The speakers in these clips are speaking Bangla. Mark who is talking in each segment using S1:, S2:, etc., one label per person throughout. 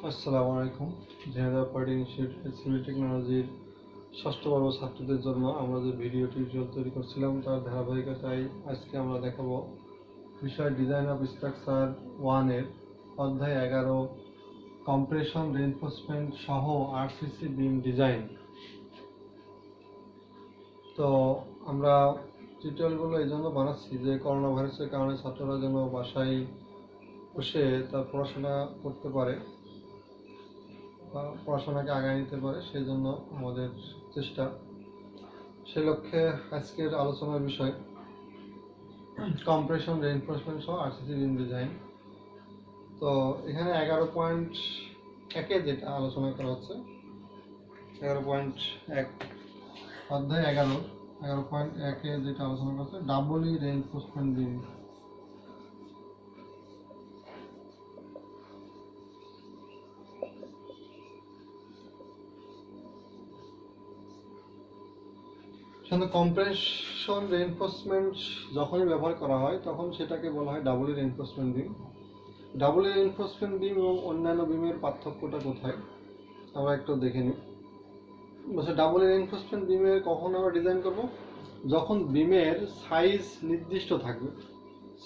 S1: আসসালামু আলাইকুম। ঝিনাইদহ পার্টি ইনস্টিটিউট সিভিল টেকনোলজির ষষ্ঠ বর্ষ ছাত্রদের জন্য আমরা যে ভিডিও টিউটোরিয়াল তৈরি করছিলাম তার ধারাবাহিকতায় আজকে আমরা দেখাবো বিষয় ডিজাইন অফ স্ট্রাকচার 1 এর অধ্যায় 11 কম্প্রেশন রিইনফোর্সমেন্ট সহ আরসিসি বিম ডিজাইন। তো আমরা টিউটোরিয়ালগুলো এই জন্য বানাচ্ছি যে করোনা ভাইরাসের কারণে ছাত্ররা যেন বাসায় বসে তার পড়াশোনা করতে পারে, পড়াশোনাকে আগায় নিতে পারে, সেই জন্য আমাদের চেষ্টা। সে লক্ষ্যে আজকের আলোচনার বিষয় কম্প্রেশন রিইনফোর্সমেন্ট সহ আরসিসি বিম ডিজাইন। তো এখানে 11.1 যেটা আলোচনা করা হচ্ছে 11.1 অধ্যায় 11.1 যেটা আলোচনা করা হচ্ছে ডাবলি রিইনফোর্সমেন্ট বিম। কম্প্রেশন রিইনফোর্সমেন্ট যখনই ব্যবহার করা হয় তখন সেটাকে বলা হয় ডাবলি রিইনফোর্সমেন্ট বিম। ডাবলি রিইনফোর্সমেন্ট বিম এবং অন্যান্য বিমের পার্থক্যটা কোথায় আমরা একটু দেখে নিই। ডাবলি রিইনফোর্সমেন্ট বিমের কখন আমরা ডিজাইন করব? যখন বিমের সাইজ নির্দিষ্ট থাকবে,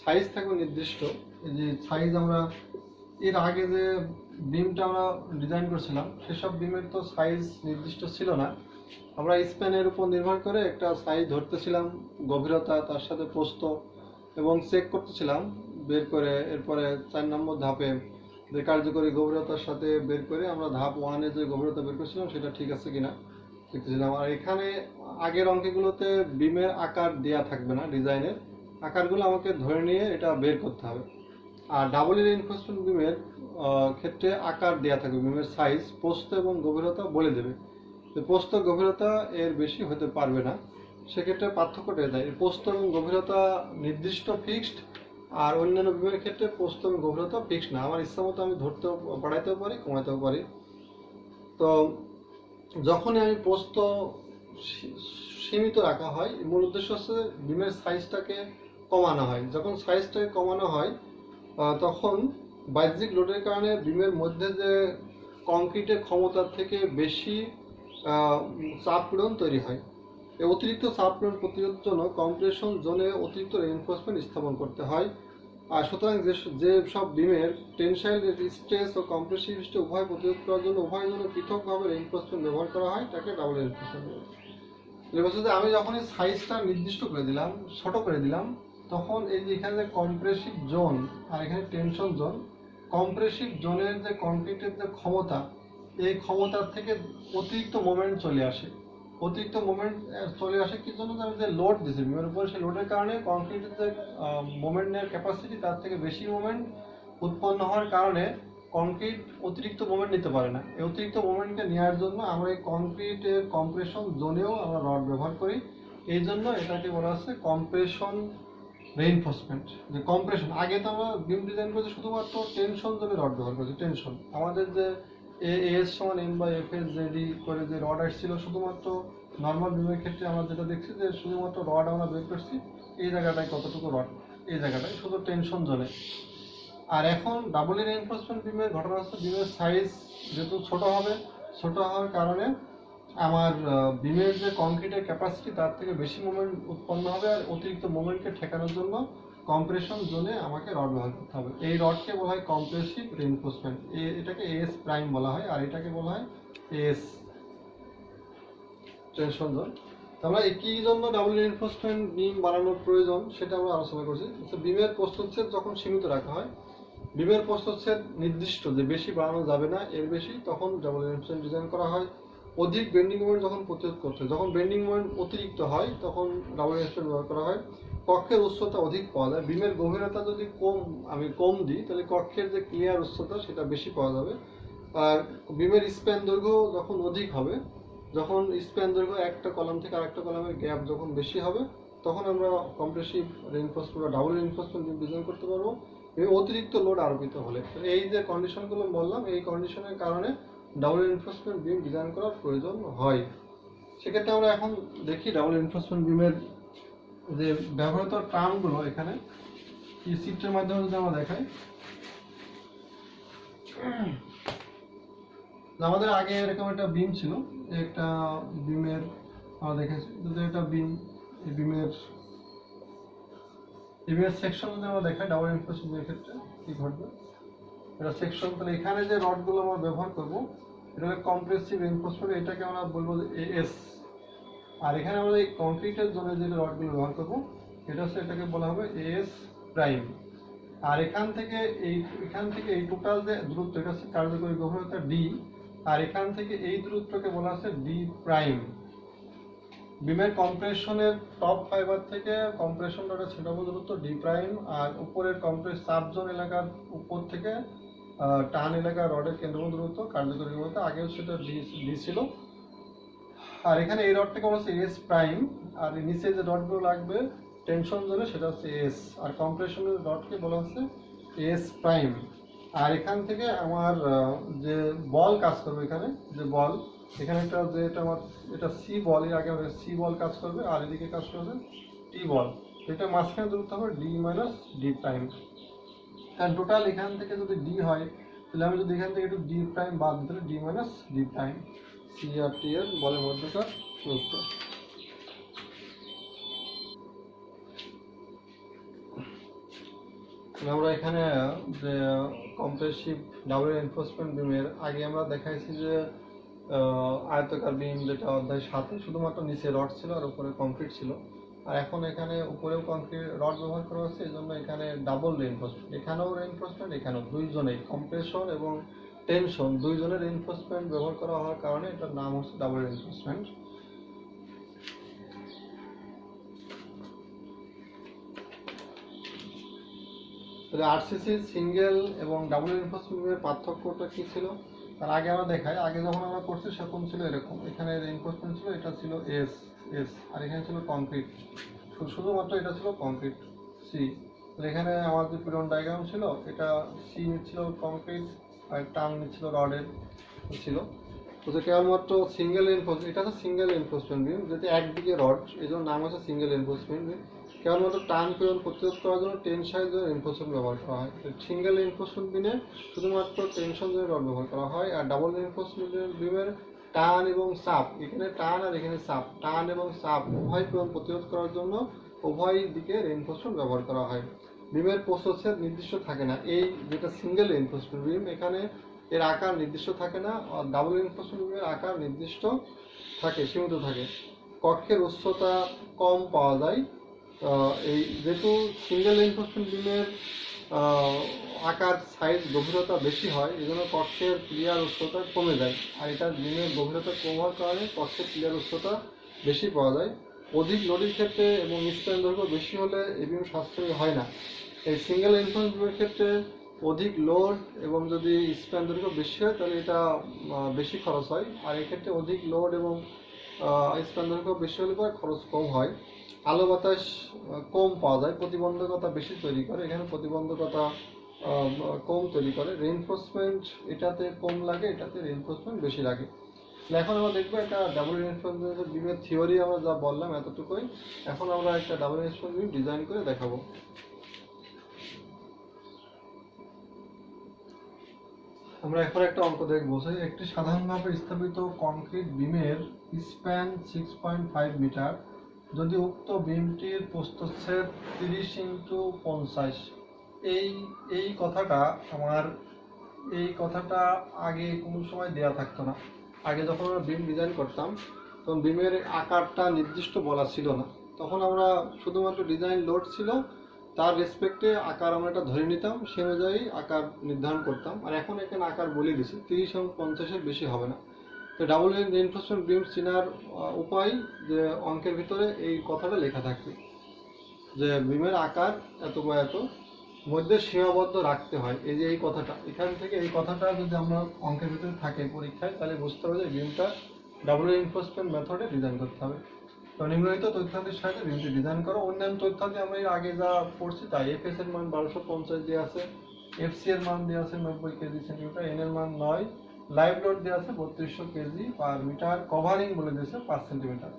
S1: সাইজ থাকবে নির্দিষ্ট। এই যে সাইজ আমরা এর আগে যে বিমটা আমরা ডিজাইন করছিলাম সেসব বিমের তো সাইজ নির্দিষ্ট ছিল না। আমরা স্প্যানের উপর নির্ভর করে একটা সাইজ ধরতেছিলাম, গভীরতা, তার সাথে প্রস্থ, এবং চেক করতেছিলাম বের করে। এরপরে 4 নম্বর ধাপে যে কার্যকরী গভীরতার সাথে বের করে আমরা ধাপ 1 এ যে গভীরতা বের করছিলাম সেটা ঠিক আছে কিনা দেখতেছিলাম। আর এখানে আগের অঙ্কগুলোতে বিমের আকার দেয়া থাকবে না, ডিজাইনের আকারগুলো আমাকে ধরে নিয়ে এটা বের করতে হবে। আর ডাবলি রিইনফোর্সমেন্ট বিমের ক্ষেত্রে আকার দেয়া থাকবে, বিমের সাইজ, প্রস্থ এবং গভীরতা বলে দেবে। প্রস্থ গভীরতা এর বেশি হতে পারবে না, সেক্ষেত্রে পার্থক্যটা দেয়। প্রস্থ এবং গভীরতা নির্দিষ্ট ফিক্সড, আর অন্যান্য বিমের ক্ষেত্রে প্রস্থ এবং গভীরতা ফিক্সড না। আমার ইচ্ছা মতো আমি ধরতেও বাড়াইতেও পারি, কমাইতেও পারি। তো যখনই আমি প্রস্থ সীমিত রাখা হয়, মূল উদ্দেশ্য হচ্ছে বিমের সাইজটাকে কমানো হয়। যখন সাইজটাকে কমানো হয় তখন বাহ্যিক লোডের কারণে বিমের মধ্যে যে কংক্রিটের ক্ষমতার থেকে বেশি চাপ পীড়ন তৈরি হয়। এই অতিরিক্ত চাপ পীড়ন প্রতিরোধের জন্য কম্প্রেশন জোনে অতিরিক্ত রিইনফোর্সমেন্ট স্থাপন করতে হয়। আর সুতরাং যে সব বিমের টেনসাইল স্ট্রেস ও কম্প্রেসিভ স্ট্রেস উভয় প্রতিরোধ করার জন্য উভয় জন্য পৃথকভাবে রিইনফোর্সমেন্ট ব্যবহার করা হয়, তাকে ডাবল রিইনফোর্সমেন্ট বলে। আমি যখনই সাইজটা নির্দিষ্ট করে দিলাম, ছোট করে দিলাম, তখন এই যে এখানে কম্প্রেসিভ জোন আর এখানে টেনশন জোন, কম্প্রেসিভ জোনের যে কংক্রিটের যে ক্ষমতা, এই ক্ষমতার থেকে অতিরিক্ত মোমেন্ট চলে আসে। অতিরিক্ত মোমেন্ট চলে আসে কি জন্য? আমি যে লোড দিয়েছি বিমের উপরে, সেই লোডের কারণে কংক্রিটের যে মোমেন্ট নেওয়ার ক্যাপাসিটি তার থেকে বেশি মোমেন্ট উৎপন্ন হওয়ার কারণে কংক্রিট অতিরিক্ত মোমেন্ট নিতে পারে না। এই অতিরিক্ত মোমেন্টকে নেওয়ার জন্য আমরা এই কংক্রিটের কম্প্রেশন জোনেও আমরা রড ব্যবহার করি। এই জন্য এটাকে বলা হচ্ছে কম্প্রেশন রিইনফোর্সমেন্ট। যে কম্প্রেশন, আগে তো আমরা বিম ডিজাইন করছি শুধুমাত্র টেনশন জোনে রড ব্যবহার করছি। টেনশন আমাদের যে এএস সমান M/F জেডি করে যে রড আসছিল, শুধুমাত্র নর্মাল বিমের ক্ষেত্রে আমরা যেটা দেখছি যে শুধুমাত্র রড আমরা বের করছি এই জায়গাটায় কতটুকু রড, এই জায়গাটায় শুধু টেনশন জোনে। আর এখন ডাবলি রিইনফোর্সমেন্ট বিমের ঘটনা হচ্ছে বিমের সাইজ যেহেতু ছোট হবে, ছোট হওয়ার কারণে আমার বিমের যে কংক্রিটের ক্যাপাসিটি তার থেকে বেশি মোমেন্ট উৎপন্ন হবে। আর অতিরিক্ত মোমেন্টকে ঠেকানোর জন্য কম্প্রেশন জোনে আমাকে রড ব্যবহার করতে হবে। এই রডকে বলা হয় কম্প্রেসিভ রিইনফোর্সমেন্ট, এটাকে এএস প্রাইম বলা হয়, আর এটাকে বলা হয় এএস টেনশন জোন। আমরা কি জন্য ডাবল রিইনফোর্সমেন্ট বিম বানানোর প্রয়োজন সেটা আমরা আলোচনা করছি। বিমের প্রস্থচ্ছেদ যখন সীমিত রাখা হয়, বিমের প্রস্থচ্ছেদ নির্দিষ্ট যে বেশি বাড়ানো যাবে না, এর বেশি, তখন ডাবল রিইনফোর্সমেন্ট ডিজাইন করা হয়। অধিক বেন্ডিং মোমেন্ট যখন প্রতিরোধ করতে হয়, যখন বেন্ডিং মোমেন্ট অতিরিক্ত হয় তখন ডাবল রিইনফোর্সমেন্ট ব্যবহার করা হয়। কক্ষের উচ্চতা অধিক পাওয়া যায়, বিমের গভীরতা যদি কম দিই তাহলে কক্ষের যে ক্লিয়ার উচ্চতা সেটা বেশি পাওয়া যাবে। আর বিমের স্প্যান দৈর্ঘ্য যখন অধিক হবে, যখন স্প্যান দৈর্ঘ্য একটা কলাম থেকে আরেকটা কলামের গ্যাপ যখন বেশি হবে, তখন আমরা কম্প্রেসিভ রিইনফোর্সমেন্ট বা ডাবল রিইনফোর্সমেন্ট ডিজাইন করতে পারবো অতিরিক্ত লোড আরোপিত হলে। এই যে কন্ডিশনগুলো বললাম, এই কন্ডিশনের কারণে ডাবল রিইনফোর্সমেন্ট বিম ডিজাইন করার প্রয়োজন হয়। সেক্ষেত্রে আমরা এখন দেখি ডাবল রিইনফোর্সমেন্ট বিমের যে ব্যবহৃত টার্মগুলো এখানে এই চিত্রের মাধ্যমে যদি আমরা দেখাই। আমাদের আগে এরকম একটা বিম ছিল, একটা বিমের আমরা দেখেছি যদি এটা বিম, এই বিমের সেকশন যদি আমরা দেখাই ডাবল রিইনফোর্সমেন্টের ক্ষেত্রে কি ঘটবে, এটা সেকশন, তাহলে এখানে যে রডগুলো আমরা ব্যবহার করব এটা হলো কম্প্রেসিভ রিইনফোর্সমেন্ট, এটাকে আমরা বলবো যে এএস। আর এখানে আমরা এই কংক্রিটের জন্য যে রডগুলো ব্যবহার করব এটা হচ্ছে, এটাকে বলা হবে এএস প্রাইম। আর এখান থেকে এই টোটাল যে দূরত্ব এটা হচ্ছে কার্যকরী গভীরতা ডি, আর এখান থেকে এই দূরত্বকে বলা হচ্ছে ডি প্রাইম। বিমের কম্প্রেশনের টপ ফাইবার থেকে কম্প্রেশন রডের ছোটব দূরত্ব ডি প্রাইম, আর উপরের কম্প্রেস সাবজোন এলাকার উপর থেকে টান এলাকার রডের কেন্দ্রবিন্দু দূরত্ব কার্যকরী গভীরতা, আগেও সেটা ডি ছিল। আর এখানে এই রডটাকে বলা হচ্ছে এস প্রাইম, আর নিচে যে রডগুলো লাগবে টেনশন জোনে সেটা হচ্ছে এস, আর কম্প্রেশনের রডকে বলা হচ্ছে এস প্রাইম। আর এখান থেকে আমার যে বল কাজ করবে, এখানে যে বল, এখানে একটা যে এটা আমার এটা সি বল, এর আগে সি বল কাজ করবে, আর এদিকে কাজ করবে টি বল, এটা মাঝখানে দূরত্ব হবে ডি মাইনাস ডি প্রাইম। কারণ টোটাল এখান থেকে যদি ডি হয় তাহলে আমি যদি এখান থেকে একটু ডি প্রাইম বাদ দিলে D minus D prime, C আর টি এর বলের মধ্যকার দূরত্ব। আমরা এখানে যে কম্প্রেসিভ ডাবল রিইনফোর্সমেন্ট বিমের আগে আমরা দেখাইছি যে আয়তাকার বিম, যেটা অধ্যায় 7-এ শুধুমাত্র নিচে রড ছিল আর উপরে কংক্রিট ছিল। আর এখন এখানে উপরেও কংক্রিট রড ব্যবহার করা হচ্ছে, এই জন্য এখানে ডাবল রিইনফোর্সমেন্ট, এখানেও রিইনফোর্সমেন্ট, এখানেও দুইজনেই কম্প্রেশন এবং টেনশন দুইজনের রিইনফোর্সমেন্ট ব্যবহার করা হওয়ার কারণে এটার নাম হচ্ছে ডাবল রিইনফোর্সমেন্ট। তাহলে আরসিসি সিঙ্গেল এবং ডাবল রিইনফোর্সমেন্টের পার্থক্যটা কি ছিল তার আগে আমরা দেখাই। আগে যখন আমরা করছি সেরকম ছিল এরকম, এখানে রিইনফোর্সমেন্ট ছিল, এটা ছিল এস এস, আর এখানে ছিল কংক্রিট, শুধুমাত্র এটা ছিল কংক্রিট সি। এখানে আমার যে পিরন ডায়াগ্রাম ছিল, এটা সি নিচ্ছিল কংক্রিট আর টার্ম নিচ্ছিল রডের ছিল। তো কেবলমাত্র সিঙ্গেল রিইনফোর্সমেন্ট, এটা হচ্ছে সিঙ্গেল রিইনফোর্সমেন্ট বিম, যেহেতু একদিকে রড এই জন্য নাম হচ্ছে সিঙ্গেল রিইনফোর্সমেন্ট বিম। কেবলমাত্র টান পীড়ন প্রতিরোধ করার জন্য টেনসাইল জন্য রিইনফোর্সমেন্ট ব্যবহার করা হয়। সিঙ্গেল রিইনফোর্সমেন্ট বিমে শুধুমাত্র টেনশন জন্য রড ব্যবহার করা হয়, আর ডাবল রিইনফোর্সমেন্ট বিমের টান এবং চাপ, এখানে টান আর এখানে চাপ, টান এবং চাপ উভয় পীড়ন প্রতিরোধ করার জন্য উভয় দিকে রিইনফোর্সমেন্ট ব্যবহার করা হয়। বিমের প্রস্থচ্ছেদ নির্দিষ্ট থাকে না, এই যেটা সিঙ্গেল রিইনফোর্সমেন্ট বিম এখানে এর আকার নির্দিষ্ট থাকে না, আর ডাবল রিইনফোর্সমেন্ট বিমের আকার নির্দিষ্ট থাকে, সীমিত থাকে। কক্ষের উচ্চতা কম পাওয়া যায়, এই যেহেতু সিঙ্গেল রিইনফোর্সমেন্ট বিমের আকার সাইজ গভীরতা বেশি হয়, এই জন্য কক্ষের ক্লিয়ার উচ্চতা কমে যায়, আর এটা বিমের গভীরতা কম হওয়ার কারণে কক্ষের ক্লিয়ার উচ্চতা বেশি পাওয়া যায়। অধিক লোডের ক্ষেত্রে এবং স্প্যান দৈর্ঘ্য বেশি হলে এই বিম সাশ্রয়ী হয় না। এই সিঙ্গেল রিইনফোর্সমেন্ট বিমের ক্ষেত্রে অধিক লোড এবং যদি স্প্যান দৈর্ঘ্য বেশি হয় তাহলে এটা বেশি খরচ হয়, আর এক্ষেত্রে অধিক লোড এবং স্প্যান দৈর্ঘ্য বেশি হলে পরে খরচ কম হয়। আলো বাতাস কম পাওয়া যায়, প্রতিবন্ধকতা বেশি তৈরি করে, এখানে প্রতিবন্ধকতা কম তৈরি করে। রিইনফোর্সমেন্ট এটাতে কম লাগে, এটাতে রিইনফোর্সমেন্ট বেশি লাগে। এখন আমরা দেখবো একটা ডাবল রিইনফোর্সমেন্ট বিমের থিওরি আমরা যা বললাম এতটুকুই। এখন আমরা একটা ডাবল রিইনফোর্সমেন্ট বিম ডিজাইন করে দেখাবো। আমরা এখন একটা অঙ্ক দেখবো। একটি সাধারণভাবে স্থাপিত কংক্রিট বিমের স্প্যান 6.5 মিটার, যদি উক্ত বিমটির প্রস্থচ্ছেদ 30x50। এই কথাটা আগে কোনো সময় দেয়া থাকতো না। আগে যখন আমরা বিম ডিজাইন করতাম তখন বিমের আকারটা নির্দিষ্ট বলা ছিল না, তখন আমরা শুধুমাত্র ডিজাইন লোড ছিল তার রেসপেক্টে আকার আমরা এটা ধরে নিতাম, সে অনুযায়ী আকার নির্ধারণ করতাম। আর এখন এখানে আকার বলে দিছি 30 এবং 50-এর বেশি হবে না। তো ডাবল রিইনফোর্সমেন্ট বিম চেনার উপায় যে অঙ্কের ভিতরে এই কথাটা লেখা থাকবে যে বিমের আকার এত বা এত মধ্যে সীমাবদ্ধ রাখতে হয়। এই যে এই কথাটা, এখান থেকে এই কথাটা যদি আমরা অঙ্কের ভিতরে থাকে পরীক্ষায় তাহলে বুঝতে হবে যে বিমটা ডাবল রিইনফোর্সমেন্ট মেথডে ডিজাইন করতে হবে। তো নিম্নলিখিত তথ্যাদির সাহায্যে বিমটি ডিজাইন করো। অন্যান্য তথ্যাদি আমরা এর আগে যা পড়ছি তাই। এফএস এর মান 1250 দেওয়া আছে, এফসি এর মান দেওয়া আছে 90 কেজি সেন্টিমিটার, এন এর মান 9, লাইভ লোড দেওয়া আছে 3200 কেজি পার মিটার, কভারিং বলে দিয়েছে 5 সেন্টিমিটার।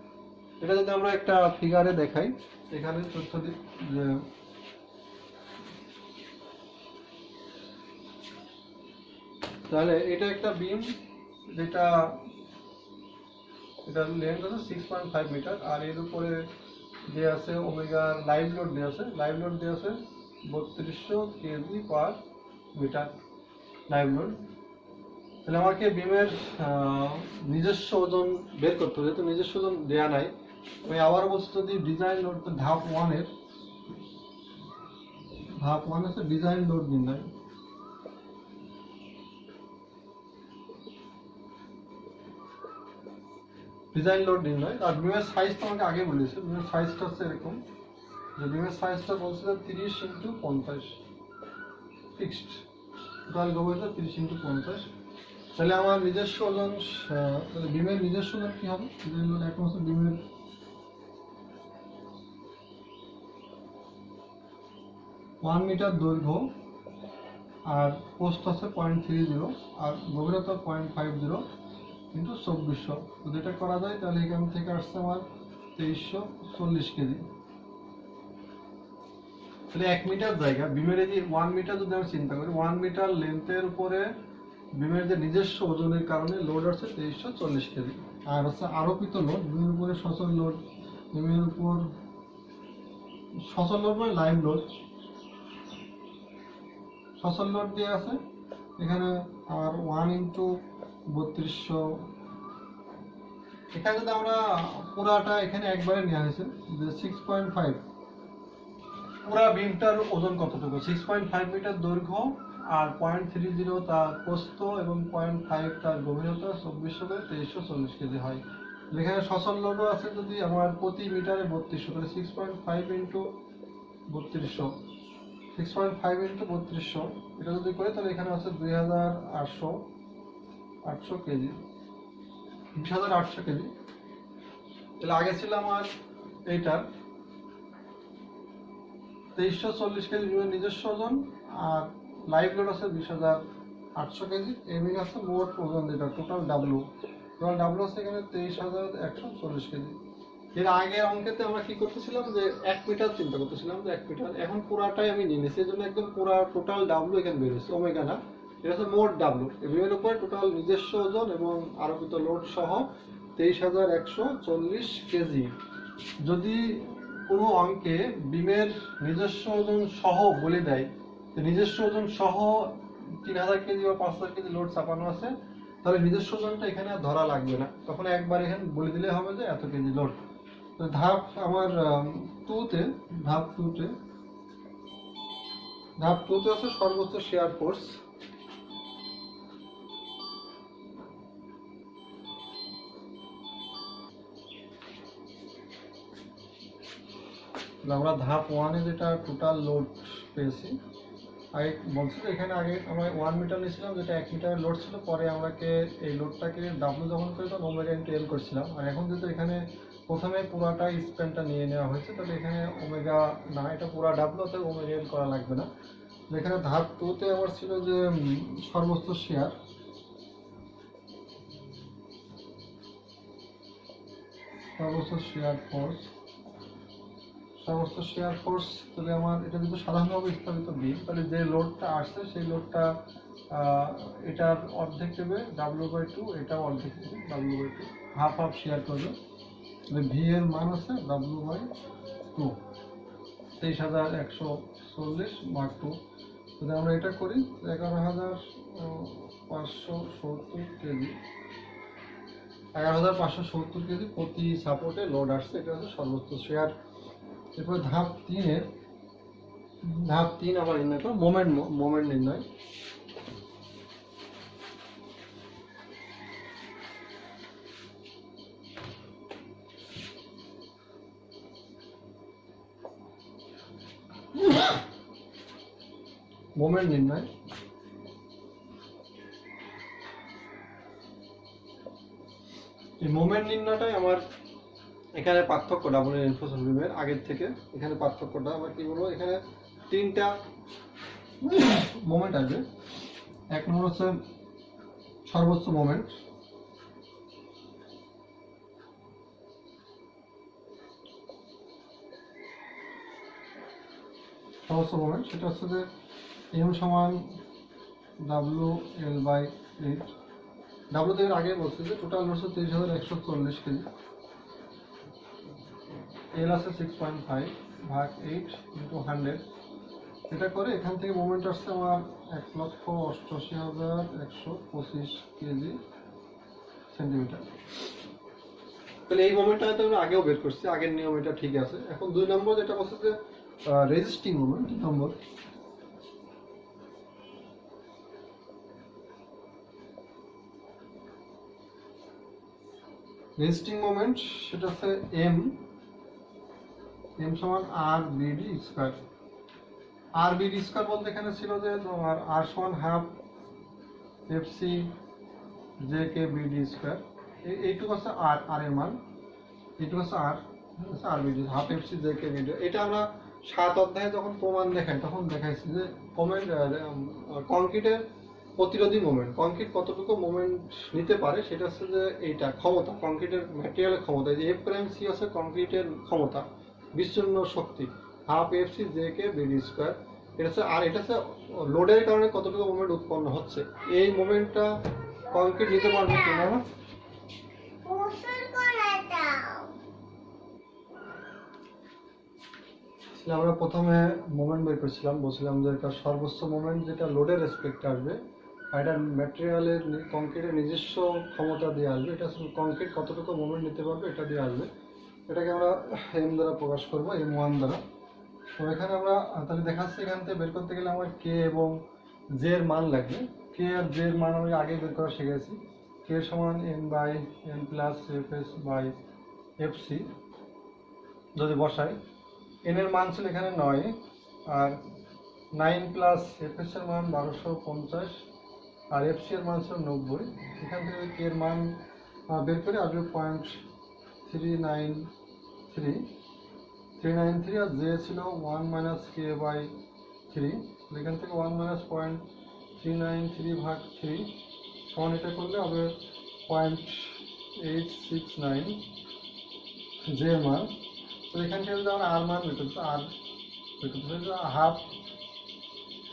S1: এটা যদি আমরা একটা ফিগারে দেখাই, এখানে তথ্যাদি যে তাহলে এটা একটা বিম যেটা এটা লেন্থ আছে 6.5 মিটার, আর এর উপরে যে আছে ওমেগার লাইভ লোড দেওয়া আছে, 3200 KG per metre live load. তাহলে আমাকে বিমের নিজস্ব ওজন বের করতে হবে, যেহেতু নিজস্ব ওজন দেওয়া নাই। আমি আবার বলছি, যদি ডিজাইন লোড ধাপ 1 আছে ডিজাইন লোড নির্ণয়। ডিজাইন লোড নির্ণয়। আর বিমের সাইজ তো আমাকে আগে বলেছে, বিমের সাইজটা হচ্ছে এরকম, যে বিমের সাইজটা বলছে 30x50 ফিক্সড, টোটাল গভীরতা 30x50। তাহলে আমার নিজস্ব ওজন, বিমের নিজস্ব ওজন কি হবে? ডিজাইন লোড এখন হচ্ছে বিমের ওয়ান মিটার দৈর্ঘ্য, আর পোস্ট আছে 0.30, আর গভীরতা 0.50 কিন্তু 2400। যদি এটা করা যায় তাহলে এখান থেকে আসছে আমার 2340 কেজি। তাহলে 1 মিটার জায়গা বিমের এই যে 1 মিটার, যদি আমরা চিন্তা করি 1 মিটার লেন্থের উপরে বিমের যে নিজস্ব ওজনের কারণে লোড আছে 2340 কেজি। আর হচ্ছে আরোপিত লোড, বিমের উপরে সচল লোড, বিমের উপর সচল লোড মানে লাইভ লোড, সচল লোড দিয়ে আছে এখানে আর 1 ইন্টু 3200। এখানে যদি আমরা পুরাটা এখানে একবারে নেওয়া হয়েছে যে 6.5, পুরা বিমটার ওজন কতটুকু? 6.5 মিটার দৈর্ঘ্য, আর 0.30 তার প্রস্থ, এবং 0.5 তার গভীরতা, 2400 করে 2340 কেজি হয়। এখানে সচল লোডও আছে, যদি আমার প্রতি মিটারে 3200 করে, 6.5 ইন্টু 3200, 6.5 ইন্টু 3200 এটা যদি করে তাহলে এখানে আছে 2800 কেজি, 2800 কেজি। তাহলে আগে ছিল আমার এইটার 2340 কেজি বিমের নিজস্ব ওজন, আর লাইভ লোড আছে 20800 কেজি। এমনি আছে মোট ওজন, যেটা টোটাল ডাব্লু আছে এখানে 23140 কেজি। এর আগের অঙ্কেতে আমরা কি করতেছিলাম, যে 1 মিটার চিন্তা করতেছিলাম, যে 1 মিটার। এখন পুরাটাই আমি নিয়ে নিয়েছি, এই জন্য একদম পুরা টোটাল ডাব্লু এখানে বেরিয়েছে, ওমেগা না, এটা হচ্ছে মোট ডাব্লু। বিমের উপরে টোটাল নিজস্ব ওজন এবং আরোপিত লোড সহ 23140 কেজি। যদি কোনো অঙ্কে বিমের নিজস্ব ওজন সহ বলে দেয়, নিজস্ব ওজন সহ 3000 কেজি বা 5000 কেজি লোড চাপানো আছে, তাহলে নিজস্ব ওজনটা এখানে আর ধরা লাগবে না, তখন একবার এখানে বলে দিলে হবে যে এত কেজি লোড। তো ধাপ আমার ধাপ টুতে আছে সর্বোচ্চ শেয়ার ফোর্স। আমরা ধাপ 1 এ যেটা টোটাল লোড পেয়েছি, আগে বলছি এখানে আগে আমরা 1 মিটার নিয়েছিলাম, যেটা 1 মিটারের লোড ছিল, পরে আমাকে এই লোডটাকে ডাব্লু যখন করে তখন ওমেগা ইন্টু এল করছিলাম। আর এখন যেহেতু এখানে প্রথমে পুরাটা স্প্যানটা নিয়ে নেওয়া হয়েছে, তাহলে এখানে ওমেগা না, এটা পুরা ডাব্লু, তাই ওমেগা এল করা লাগবে না। এখানে ধাপ 2 তে আমার ছিল যে সর্বোচ্চ শেয়ার, ফোর্স। তাহলে আমার এটা যদি সাধারণভাবে স্থাপিত বিম, তাহলে যে লোডটা আসছে সেই লোডটা এটার অর্ধেক দেবে W/2, এটাও অর্ধেক দেবে W/2, হাফ হাফ শেয়ার করবে। তাহলে ভি এর মান আছে W/2, 23140 ভাগ 2। যদি আমরা এটা করি 11570 কেজি, 11570 কেজি প্রতি সাপোর্টে লোড আসছে, এটা হচ্ছে সর্বোচ্চ শেয়ার। এরপর ধাপ 3 আবার নির্ণয় করো মোমেন্ট নির্ণয়। এই মোমেন্ট নির্ণয়টাই আমার এখানে পার্থক্য ডাবল রিইনফোর্সড বিমের আগের থেকে। এখানে পার্থক্যটা আমরা কি বলবো, এখানে 3টা মোমেন্ট আসবে। এক নম্বর হচ্ছে সর্বোচ্চ মোমেন্ট, সেটা হচ্ছে যে এম সমান WL/8, ডাব্লু থেকে আগে বলছি যে টোটাল হচ্ছে 30,140 কেজি, এল আছে 6.5 ভাগ 8 ইন্টু 100। এটা করে এখান থেকে মোমেন্ট আসছে আমার 1,88,125 কেজি সেন্টিমিটার। তাহলে এই মোমেন্টটা হয়তো আমি আগেও বের করছি, আগের নিয়ম এটা ঠিক আছে। এখন 2 নম্বর যেটা বলছে যে resisting moment, 2 number resisting moment, সেটা হচ্ছে এম সমান R BD square. R BD square বলতে এখানে ছিল যে তোমার আর সমান half FC J K BD square. এইটুকু হচ্ছে আর এর মান, এইটুকু হচ্ছে R BD half FC J K BD. এটা আমরা 7 অধ্যায়ে যখন প্রমাণ দেখাই তখন দেখাইছি যে কংক্রিটের প্রতিরোধী মোমেন্ট, কংক্রিট কতটুকু মোমেন্ট নিতে পারে সেটা হচ্ছে যে এইটা ক্ষমতা, কংক্রিটের ম্যাটেরিয়ালের ক্ষমতা। যে এফ প্রাইম সি হচ্ছে কংক্রিটের ক্ষমতা, বিচ্ছিন্ন শক্তি, half F C J K BD square. এটা হচ্ছে, আর এটা হচ্ছে লোডের কারণে কতটুকু মোমেন্ট উৎপন্ন হচ্ছে। এই মোমেন্টটা কংক্রিট নিতে পারবে কিনা আমরা প্রথমে মোমেন্ট বের করেছিলাম, বলছিলাম যে এটা সর্বোচ্চ মোমেন্ট যেটা লোডের রেসপেক্টে আসবে, আর এটা ম্যাটেরিয়ালের কংক্রিটের নিজস্ব ক্ষমতা দিয়ে আসবে। এটা কংক্রিট কতটুকু মোমেন্ট নিতে পারবে এটা দিয়ে আসবে। এটাকে আমরা এম দ্বারা প্রকাশ করব, M1 দ্বারা। তো এখানে আমরা তাহলে দেখাচ্ছি, এখান থেকে বের করতে গেলে আমার কে এবং জে এর মান লাগবে। কে আর জে এর মান আমি আগে বের করা শিখেছি। কে সমান M by M plus F S by F C. যদি বসাই, এন এর মান ছিল এখানে 9, আর 9 প্লাস এফ এস এর মান 1250, আর এফ সি এর মান ছিল 90। এখান থেকে কে এর মান বের করে আসবে 0.393, আর জে ছিল 1 মাইনাস কে বাই 3। এখান থেকে 1 মাইনাস 0.393 ভাগ 3 সমান, এটা করলে হবে 0.869 জে এর মান। তো এখান থেকে যদি আমরা আর মান বের করতে, আর বের করতে half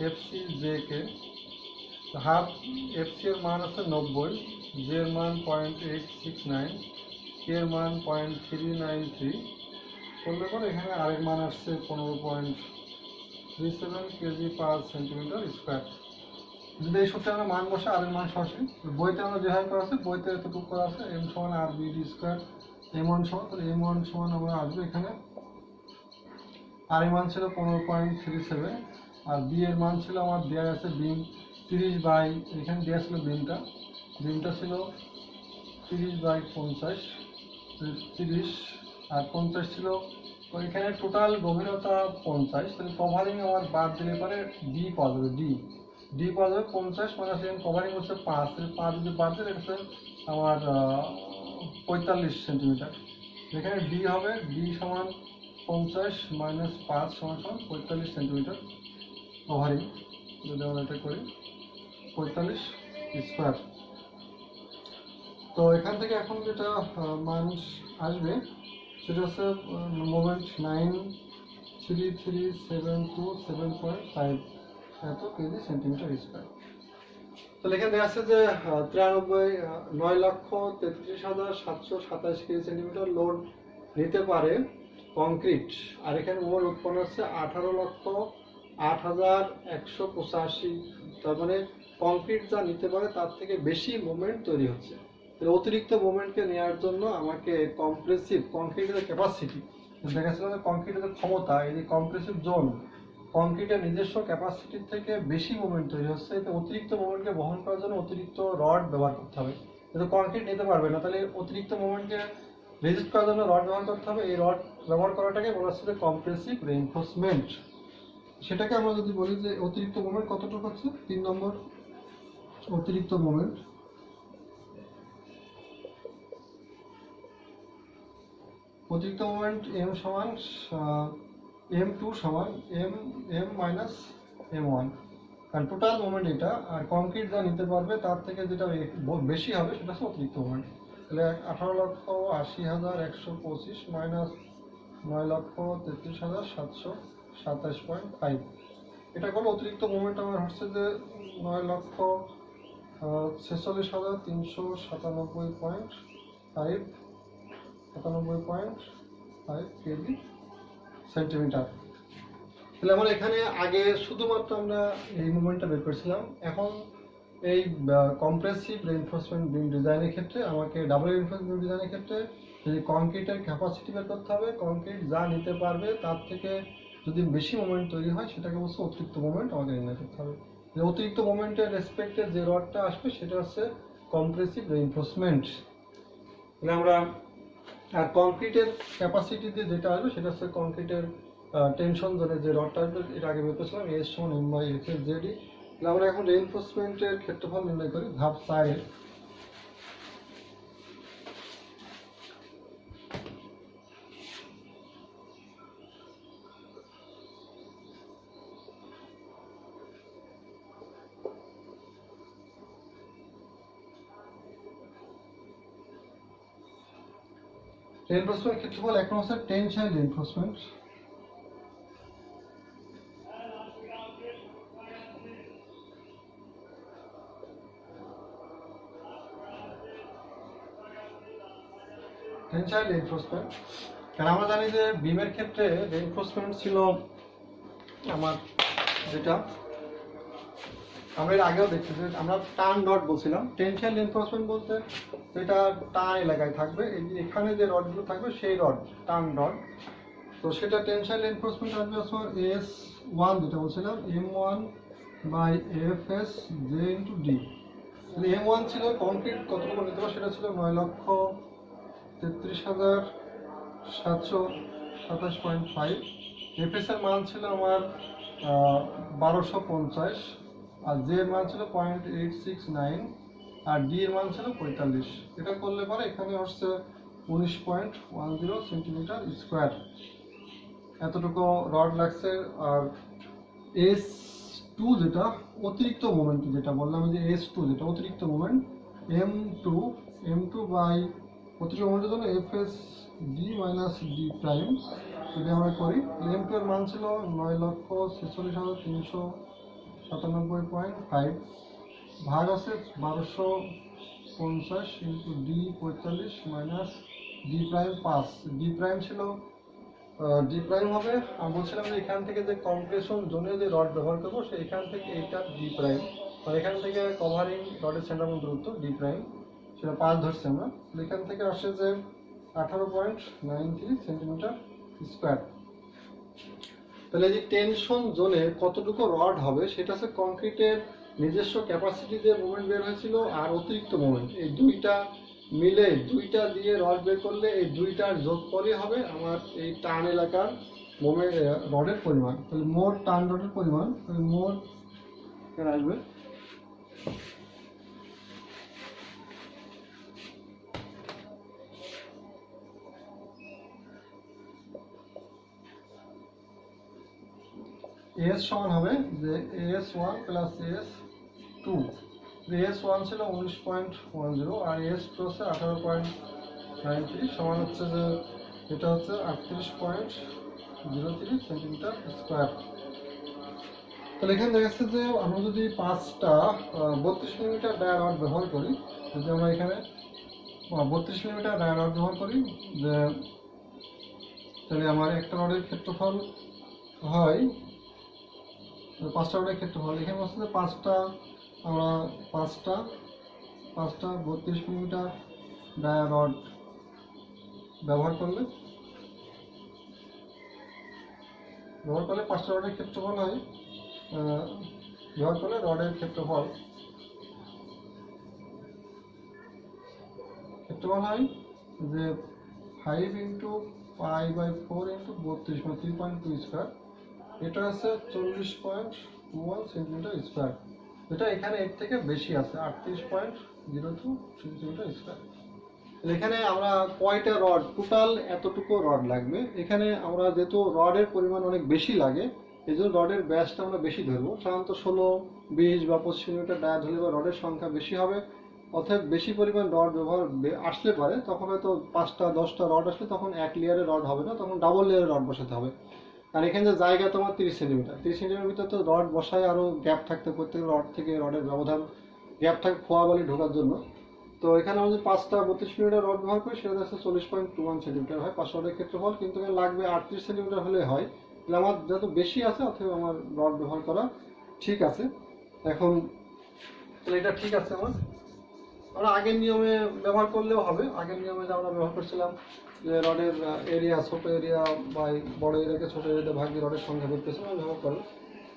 S1: F C J K, half F C এর মান আছে 90, জে এর মান 0.869, কে এর মান 0.393 করলে পরে এখানে আর এর মান আসছে 15.37 কেজি পার সেন্টিমিটার স্কোয়ার। যদি এই সূত্রে আমরা মান বসে আর এর মান সরাসরি বইতে আমরা যেভাবে করা আছে, বইতে এতটুকু করা আছে, এম সমান আর বিডি স্কোয়ার, M1 সমান, তাহলে M1 সমান আমরা আসবে এখানে আর এর মান ছিল 15.37, আর বি এর মান ছিল আমার দেওয়া আছে বিম 30 বাই, এখানে দেওয়া ছিল বিমটা ছিল 30/50, 30 আর 50 ছিল। তো এখানে টোটাল গভীরতা 50, তাহলে কভারিং আমার বাদ দিলে পরে ডি পাওয়া যাবে, ডি পাওয়া যাবে 50 মাইনাস এখানে কভারিং হচ্ছে 5, তাহলে 5 যদি বাদ দিলে এটা আমার 45 সেন্টিমিটার। এখানে ডি হবে, ডি সমান 50 মাইনাস 5 সমান 45 সেন্টিমিটার কভারিং। যদি আমরা এটা করি 45 স্কোয়ার। তো এখান থেকে এখন যেটা মান আসবে সেটা হচ্ছে মোমেন্ট 93372 এত কেজি সেন্টিমিটার স্কোয়ার। তাহলে এখানে দেখা যাচ্ছে যে 9,33,727 কেজি সেন্টিমিটার লোড নিতে পারে কংক্রিট, আর এখানে মোট উৎপন্ন হচ্ছে 18,08,185। তার মানে কংক্রিট যা নিতে পারে তার থেকে বেশি মোমেন্ট তৈরি হচ্ছে। তাহলে অতিরিক্ত মোমেন্টকে নেওয়ার জন্য আমাকে কম্প্রেসিভ কংক্রিটের ক্যাপাসিটি দেখা যাচ্ছে, কংক্রিটের ক্ষমতা, এই যে কম্প্রেসিভ জোন, কংক্রিটের নিজস্ব ক্যাপাসিটির থেকে বেশি মোমেন্ট তৈরি হচ্ছে। তো অতিরিক্ত মোমেন্টকে বহন করার জন্য অতিরিক্ত রড ব্যবহার করতে হবে। কিন্তু কংক্রিট নিতে পারবে না, তাহলে অতিরিক্ত মোমেন্টকে রেজিস্ট করার জন্য রড ব্যবহার করতে হবে। এই রড ব্যবহার করাটাকে বলা হচ্ছে কম্প্রেসিভ রিইনফোর্সমেন্ট। সেটাকে আমরা যদি বলি যে অতিরিক্ত মোমেন্ট কতটুকু হচ্ছে, 3 নম্বর অতিরিক্ত মোমেন্ট। অতিরিক্ত মোমেন্ট এম সমান M2 সমান এম মাইনাস M1, কারণ টোটাল মোমেন্ট এটা, আর কংক্রিট যা নিতে পারবে তার থেকে যেটা বেশি হবে সেটা হচ্ছে অতিরিক্ত মোমেন্ট। তাহলে 18,80,125 মাইনাস 9,33,727.5, এটা করলে অতিরিক্ত মোমেন্ট আমার হচ্ছে যে 9,00,000 46,397.5 কেজি সেন্টিমিটার। তাহলে আমরা এখানে আগে শুধুমাত্র আমরা এই মোমেন্টটা বের করেছিলাম। এখন এই কম্প্রেসিভ রিইনফোর্সমেন্ট বিম ডিজাইনের ক্ষেত্রে আমাকে ডাবল রিইনফোর্সমেন্ট বিম ডিজাইনের ক্ষেত্রে যদি কংক্রিটের ক্যাপাসিটি বের করতে হবে, কংক্রিট যা নিতে পারবে তার থেকে যদি বেশি মোমেন্ট তৈরি হয় সেটাকে অবশ্য অতিরিক্ত মোমেন্ট আমাকে নির্ণয় করতে হবে। যে অতিরিক্ত মোমেন্টের রেসপেক্টে যে রডটা আসবে সেটা হচ্ছে কম্প্রেসিভ রিইনফোর্সমেন্ট। তাহলে আমরা আর কংক্রিটের ক্যাপাসিটিতে যেটা আসবে সেটা হচ্ছে কংক্রিটের টেনশন জোনে যে রডটা আসবে, এটা আগে বের করেছিলাম এস সমান M by F S J D. তাহলে আমরা এখন রিইনফোর্সমেন্টের ক্ষেত্রফল নির্ণয় করি ধাপ 4। রিইনফোর্সমেন্ট ক্ষেত্রফল এখন হচ্ছে টেনসাইল রিইনফোর্সমেন্ট। টেনসাইল রিইনফোর্সমেন্ট, কারণ আমরা জানি যে বিমের ক্ষেত্রে রিইনফোর্সমেন্ট ছিল আমার যেটা আমরা এর আগেও দেখছি যে আমরা টার্ন রড বলছিলাম। টেনসাইল রিইনফোর্সমেন্ট বলতে যেটা টার্ন এলাকায় থাকবে, এই যে এখানে যে রডগুলো থাকবে সেই রড টার্ন রড। তো সেটা টেনসাইল রিইনফোর্সমেন্ট আসবে S1 যেটা বলছিলাম M1 by FS J into D। M1 ছিল কংক্রিট কতটুকু নিতে পারে, সেটা ছিল 9,33,727.5। FS এর মান ছিল আমার 1250, আর J এর মান ছিল 0.869, আর D এর মান ছিল 45। এটা করলে পরে এখানে আসছে 19.10 সেন্টিমিটার স্কোয়ার। এতটুকু রড লাগছে। আর S2 যেটা অতিরিক্ত মোমেন্ট, যেটা বললাম যে S2 যেটা অতিরিক্ত মোমেন্ট M2 বাই অতিরিক্ত মোমেন্টের জন্য FS D minus D prime যদি আমরা করি, M2 এর মান ছিল 9,46,397.5 ভাগ আছে 1250 into D 45 minus D prime 5। D prime ছিল ডি প্রাইম হবে। আমি বলছিলাম যে এখান থেকে যে কম্প্রেশন জোনে যে রড ব্যবহার করবো সেইখান থেকে এইটা ডি প্রাইম, আর এখান থেকে কভারিং রডের সেন্টার দূরত্ব ডি প্রাইম, সেটা 5 ধরছি আমরা। এখান থেকে আসে যে 18.93 সেন্টিমিটার স্কোয়ার। তাহলে এই যে টেনশন জোনে কতটুকু রড হবে সেটা হচ্ছে কংক্রিটের নিজস্ব ক্যাপাসিটি দিয়ে মুভমেন্ট বের হয়েছিল আর অতিরিক্ত মুভমেন্ট, এই দুইটা মিলে দুইটা দিয়ে রড বের করলে এই দুইটার যোগ করে হবে আমার এই টার্ন এলাকার মোমেন্ট রডের পরিমাণ। তাহলে মোট টার্ন রডের পরিমাণ মোট আসবে এস সমান হবে যে AS1 প্লাস AS2। AS1 ছিল 19.10 আর AS2 হচ্ছে 18.93 সমান হচ্ছে যে এটা হচ্ছে 38.03 সেন্টিমিটার স্কোয়ার। তাহলে এখানে দেখা যাচ্ছে যে আমরা যদি 5টা 32 মিলিমিটার ডায়া রড ব্যবহার করি, যদি আমরা এখানে 32 মিলিমিটার ডায়া রড ব্যবহার করি, যে তাহলে আমার একটা রডের ক্ষেত্রফল হয় 5টা রডের ক্ষেত্রফল। এখানে বলছে যে 5টা 32 মিলিমিটার ডায়া রড ব্যবহার করলে 5টা রডের ক্ষেত্রফল হয়, ব্যবহার করলে রডের ক্ষেত্রফল হয় যে 5 ইন্টু পাই বাই 4 ইন্টু 32 মানে 3.2 স্কোয়ার। এটা আছে 40.21 সেন্টিমিটার স্কোয়ার। এটা এখানে এর থেকে বেশি আছে 38.02 সেন্টিমিটার স্কোয়ার। এখানে আমরা কয়টা রড টোটাল এতটুকু রড লাগবে। এখানে আমরা যেহেতু রডের পরিমাণ অনেক বেশি লাগে এই জন্য রডের ব্যাসটা আমরা বেশি ধরবো। সাধারণত 16, 20 বা 25 মিলিমিটার ডায়া ধরলে বা রডের সংখ্যা বেশি হবে, অর্থাৎ বেশি পরিমাণ রড ব্যবহার আসলে পারে তখন হয়তো 5টা 10টা রড আসলে তখন এক লেয়ারের রড হবে না, তখন ডাবল লেয়ারের রড বসাতে হবে। আর এখানে যে জায়গা তোমার 30 সেন্টিমিটার, 30 সেন্টিমিটার ভিতরে তো রড বসায় আরও গ্যাপ থাকতে প্রত্যেক রড থেকে রডের ব্যবধান গ্যাপ থাকে ফোয়া বালি ঢোকার জন্য। তো এখানে আমরা যদি 5টা 32 মিলিমিটার রড ব্যবহার করি সেটা হচ্ছে 40.21 সেন্টিমিটার হয় 500 রডের ক্ষেত্রফল, কিন্তু এখানে লাগবে 38 সেন্টিমিটার হলে হয়। তাহলে আমার যেহেতু বেশি আছে অথবা আমার রড ব্যবহার করা ঠিক আছে। এখন তাহলে এটা ঠিক আছে আমরা আগের নিয়মে ব্যবহার করলেও হবে। আগের নিয়মে যে আমরা ব্যবহার করছিলাম যে রডের এরিয়া ছোট এরিয়া বা বড় এরিয়াকে ছোট এরিয়াতে ভাগ দিয়ে রডের সংখ্যা বের করেছিলাম ব্যবহার করলাম।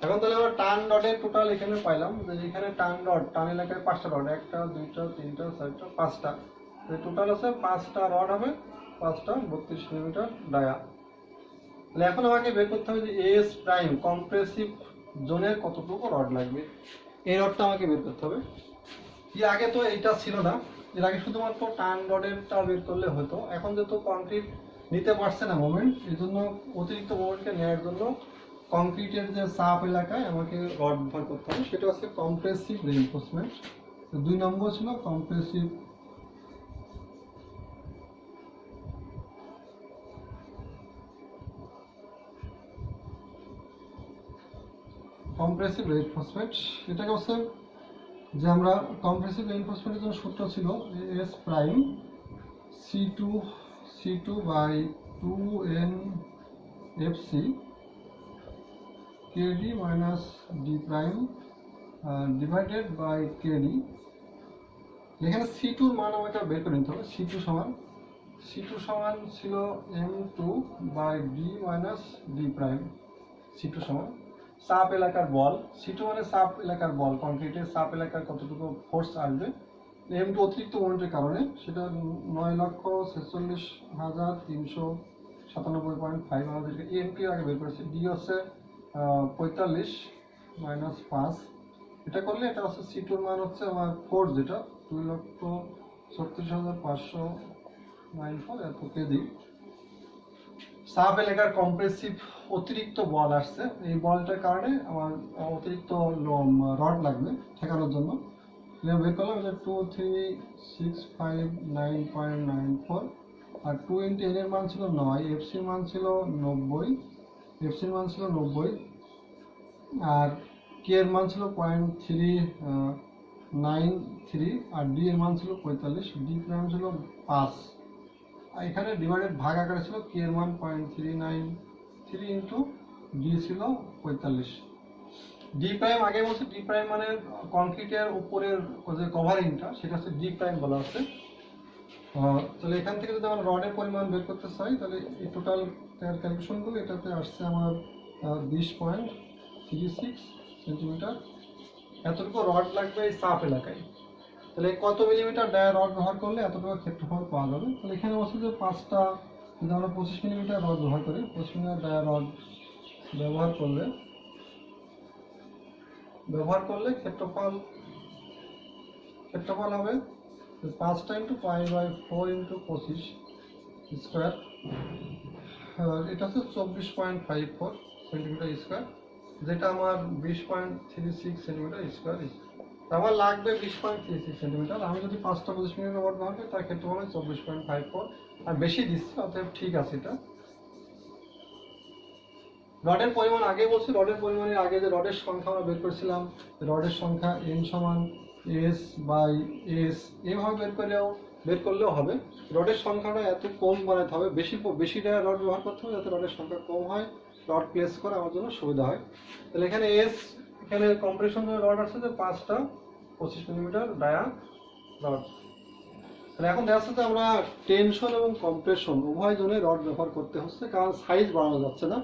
S1: এখন তাহলে আমরা টান রডের টোটাল এখানে পাইলাম যে এখানে টান রড টান এলাকায় 5টা রড, 1টা 2টা 3টা 4টা 5টা, টোটাল আছে 5টা রড হবে, 5টা 32 মিলিমিটার ডায়া। তাহলে এখন আমাকে বের করতে হবে যে এস প্রাইম কম্প্রেসিভ জোনের কতটুকু রড লাগবে, এই রডটা আমাকে বের করতে হবে। এর আগে তো এইটা ছিল না, এর আগে শুধুমাত্র টান রডেরটা বের করলে হতো। এখন যেহেতু কংক্রিট নিতে পারছে না মোমেন্ট, এই জন্য অতিরিক্ত মোমেন্টকে নেওয়ার জন্য কংক্রিটের যে চাপ এলাকায় আমাকে রড ব্যবহার করতে হবে, সেটা হচ্ছে কম্প্রেসিভ রিইনফোর্সমেন্ট। 2 নম্বর ছিল কম্প্রেসিভ রিইনফোর্সমেন্ট। এটাকে হচ্ছে যে আমরা কম্প্রেসিভ রিইনফোর্সমেন্টের জন্য সূত্র ছিল S prime C2 by 2n FC KD minus D prime divided by KD। এখানে C2 এর মান আমাকে বের করে নিতে হবে। C2 সমান ছিল M2 by D minus D prime. C2 সমান চাপ এলাকার বল, C2 মানে চাপ এলাকার বল, কংক্রিটের চাপ এলাকার কতটুকু ফোর্স আসবে M2 অতিরিক্ত মোমেন্টের কারণে, সেটা 9,46,397.5 আমাদেরকে এমপি আগে বের করেছে। ডি হচ্ছে 45 মাইনাস 5, এটা করলে এটা হচ্ছে C2 এর মান হচ্ছে আমার ফোর্স, যেটা 2,36,594 এত কেজি। চাপ এলাকার কম্প্রেসিভ অতিরিক্ত বল আসছে, এই বলটার কারণে আমার অতিরিক্ত রড লাগবে ঠেকানোর জন্য। বের করলাম যে 2365.9.94, আর 2 ইন্টু এন এর মান ছিল 9, এফসির মান ছিল 90, আর কে এর মান ছিল 0.393, আর ডি এর মান ছিল 45, ডি প্রাইম ছিল 5, আর এখানে ডিভাইডেড ভাগ আকারে ছিল কে এর মান 0.393 ইন্টু ডি ছিল 45। ডি প্রাইম আগে বলছে, ডি প্রাইম মানে কংক্রিটের উপরের যে কভারিংটা সেটা হচ্ছে ডি প্রাইম বলা হচ্ছে। তাহলে এখান থেকে যদি আমরা রডের পরিমাণ বের করতে চাই তাহলে এই টোটাল ক্যালকুলেশন করলে এটাতে আসছে আমার 20.36 সেন্টিমিটার। এতটুকু রড লাগবে এই চাপ এলাকায়। তাহলে কত মিলিমিটার ডায়া রড ব্যবহার করলে এতটুকু ক্ষেত্রফল পাওয়া যাবে। তাহলে এখানে বলছে যে 5টা যদি আমরা 25 মিলিমিটার রড ব্যবহার করি, 25 মিলিমিটার ডায়া রড ব্যবহার করলে ক্ষেত্রফল হবে 5টা into pi by 4 into 25 square, এটা হচ্ছে 24.54 সেন্টিমিটার স্কোয়ার, যেটা আমার 20.36 সেন্টিমিটার স্কোয়ার। আমার লাগবে 20.36 সেন্টিমিটার। আমি যদি 5টা 25 মিলিমিটার রড ব্যবহার করি তার ক্ষেত্রফল হয় 24.54, আর বেশি দিচ্ছি, অতএব ঠিক আছে। এটা রডের পরিমাণ আগে বলছি, রডের পরিমাণের আগে যে রডের সংখ্যা আমরা বের করেছিলাম, রডের সংখ্যা n সমান s বাই s, এভাবে বের করলেও হবে। রডের সংখ্যাটা এত কম বানাতে হবে, বেশিটা রড ব্যবহার করতে হবে যাতে রডের সংখ্যা কম হয়, রড প্লেস করা আমার জন্য সুবিধা হয়। তাহলে এখানে এখানে কম্প্রেশন রড আছে যে 5টা 25 মিলিমিটার ডায়া রড। তাহলে এখন দেখা যাচ্ছে যে আমরা টেনশন এবং কম্প্রেশন উভয় জনে রড ব্যবহার করতে হচ্ছে, কারণ সাইজ বাড়ানো যাচ্ছে না।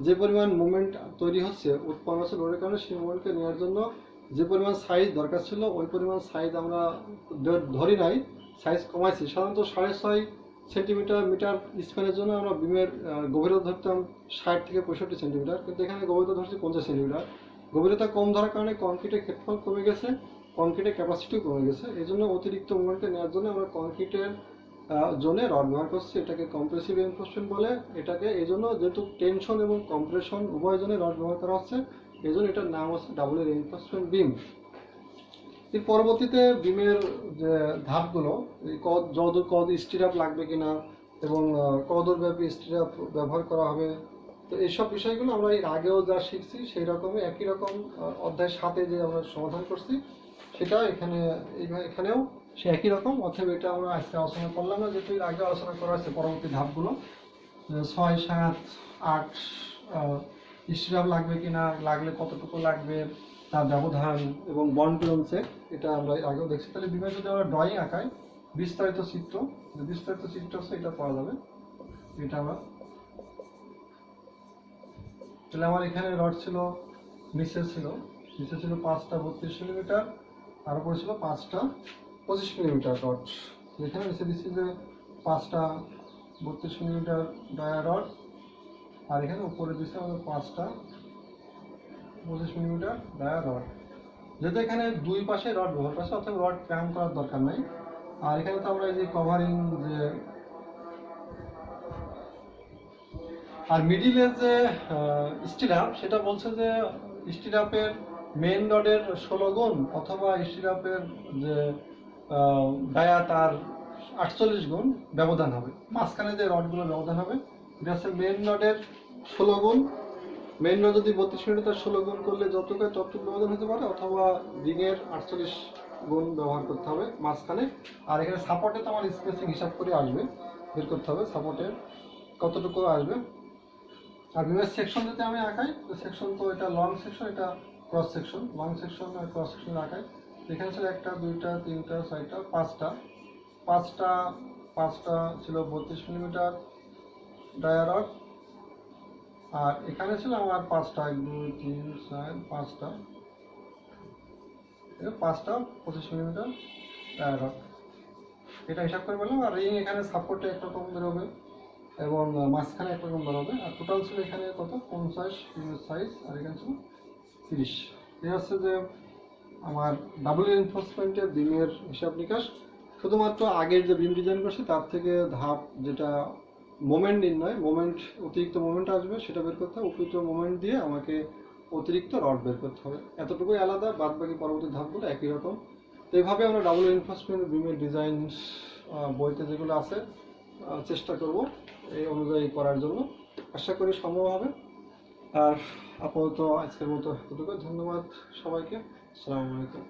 S1: যে পরিমাণ মুভমেন্ট তৈরি হচ্ছে উৎপন্ন হচ্ছে রোডের কারণে, সেই মুভমেন্টকে নেওয়ার জন্য যে পরিমাণ সাইজ দরকার ছিল ওই পরিমাণ সাইজ আমরা ধরি নাই, সাইজ কমাইছি। সাধারণত 6.5 সেন্টিমিটার মিটার স্প্যানের জন্য আমরা বিমের গভীরতা ধরতাম 60 থেকে 65 সেন্টিমিটার, কিন্তু এখানে গভীরতা ধরছি 50 সেন্টিমিটার। গভীরতা কম ধরার কারণে কংক্রিটের ক্ষেত্রফল কমে গেছে, কংক্রিটের ক্যাপাসিটিও কমে গেছে। এই জন্য অতিরিক্ত মুভমেন্টকে নেওয়ার জন্য আমরা কংক্রিটের জোনে রড ব্যবহার করছি, এটাকে কম্প্রেসিভ রিইনফোর্সমেন্ট বলে। এটাকে এই জন্য যেহেতু টেনশন এবং কম্প্রেশন উভয় জনে রড ব্যবহার করা হচ্ছে, এই জন্য এটার নাম হচ্ছে ডাবল রিইনফোর্সমেন্ট বিম। এর পরবর্তীতে বিমের যে ধাপগুলো, কত স্টিরাপ লাগবে কিনা এবং কতদূর ব্যাপী স্টিরাপ ব্যবহার করা হবে, তো এইসব বিষয়গুলো আমরা এর আগেও যা শিখছি সেই রকমই একই রকম অধ্যায় 7-এ যে আমরা সমাধান করছি সেটা এখানেও সে একই রকম। অথবা এটা আমরা আজকে আলোচনা করলাম না, যেহেতু এর আগে আলোচনা করা হয়েছে পরবর্তী ধাপগুলো, 6, 7, 8 স্টিরাপ লাগবে কিনা, লাগলে কতটুকু লাগবে, তার ব্যবধান এবং বন্ড টু চেক, এটা আমরা আগেও দেখছি। তাহলে বিভিন্ন যদি আমরা ড্রয়িং আঁকাই, বিস্তারিত চিত্র আছে, এটা পাওয়া যাবে। এটা আমরা তাহলে আমার এখানে রড ছিল, নিচে ছিল 5টা 32 মিলিমিটার, আর উপরে ছিল 5টা 25 মিলিমিটার রড। এখানে নিচে দিচ্ছি যে 5টা 32 মিলিমিটার ডায়া রড, আর এখানে উপরে দিচ্ছে আমাদের 5টা 25 মিলিমিটার ডায়া রড। যেহেতু এখানে দুই পাশে রড ব্যবহার করছে, অর্থাৎ রড ক্র্যাম করার দরকার নাই। আর এখানে তো আমরা এই যে কভারিং যে আর মিডিলের যে স্টিরাপ, সেটা বলছে যে স্টিরাপের মেইন রডের 16 গুণ অথবা স্টিরাপের যে ডায়া তার 48 গুণ ব্যবধান হবে। মাঝখানে যে রডগুলো ব্যবধান হবে এটা হচ্ছে মেইন রডের 16 গুণ। মেইন রড যদি 32 মিলিমিটার 16 গুণ করলে যতটুকু ততটুকু ব্যবধান হতে পারে, অথবা রিংয়ের 48 গুণ ব্যবহার করতে হবে মাঝখানে। আর এখানে সাপোর্টে তো আমার স্পেসিং হিসাব করে আসবে, বের করতে হবে সাপোর্টে কতটুকু আসবে। আর বিমের সেকশন যদি আমি আঁকাই, তো সেকশন তো এটা লং সেকশন, এটা ক্রস সেকশন। লং সেকশন আর ক্রস সেকশন আঁকাই, এখানে ছিল 1টা 2টা 3টা 4টা 5টা ছিল 32 মিলিমিটার ডায়া রড। আর এখানে ছিল আমার 5টা 1 2 3 4 5টা 25 মিলিমিটার ডায়া রড। এটা হিসাব করে বললাম। আর রিং এখানে সাপোর্টে একরকম বেরোবে এবং মাঝখানে একরকম বেরোবে। আর টোটাল ছিল এখানে কত 50 ইউনিট সাইজ, আর এখানে ছিল 30। এই হচ্ছে যে আমার ডাবল রিইনফোর্সমেন্টের বিমের হিসাব নিকাশ। শুধুমাত্র আগের যে বিম ডিজাইন করছি তার থেকে ধাপ, যেটা মোমেন্ট নির্ণয়, অতিরিক্ত মোমেন্ট আসবে সেটা বের করতে হবে। উপযুক্ত মোমেন্ট দিয়ে আমাকে অতিরিক্ত রড বের করতে হবে, এতটুকুই আলাদা। বাদ বাকি পরবর্তী ধাপগুলো একই রকম। তো এইভাবে আমরা ডাবল রিইনফোর্সমেন্ট বিমের ডিজাইন বইতে যেগুলো আছে চেষ্টা করব এই অনুযায়ী করার জন্য। আশা করি সম্ভব হবে। আর আপাতত আজকের মতো এতটুকু। ধন্যবাদ সবাইকে। আসসালামু আলাইকুম।